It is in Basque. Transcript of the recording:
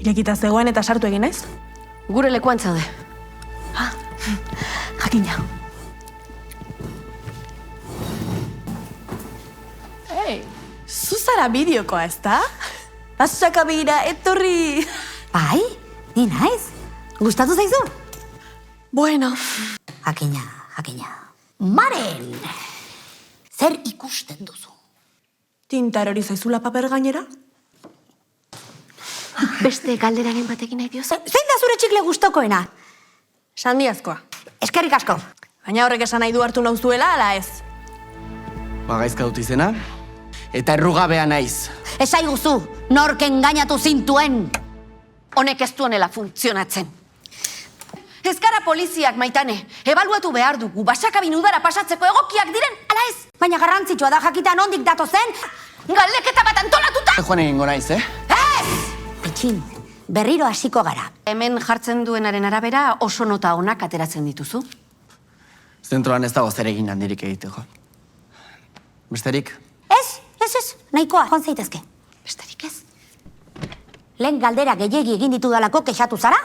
Irekita zegoen eta sartu egin naiz? Gure lekuan zaude. Jakina. Zuzara bideokoa, ez da? Azakabira, etorri! Bai, ni naiz. Gustatu zaizu? Bueno. Jakina. Maren! Zer ikusten duzu? Tinta erori zaizula paper gainera? Beste galderaren batekin nahi dioz? Zein da zure txikle gustokoena? Sandiazkoa. Eskerrik asko. Baina horrek esan nahi du hartu nauzuela, ala ez? Gaizka dut izena, eta errugabea naiz. Esaiguzu, nork engainatu zintuen. Honek ez duenela funtzionatzen. Ez gara poliziak, Maitane. Ebaluatu behar dugu, basakabin udara pasatzeko egokiak diren, ala ez? Baina garrantzitsua da jakita nondik datozen. Galdeketa bat antolatuta! Joan egingo naiz, Petxin, berriro hasiko gara. Hemen jartzen duenaren arabera oso nota onak ateratzen dituzu. Zentroan ez dago zer egin handirik egiteko. Besterik? Ez, nahikoa, joan zaitezke. Besterik ez? Lehen galdera gehiegi egin ditudalako kexatu zara?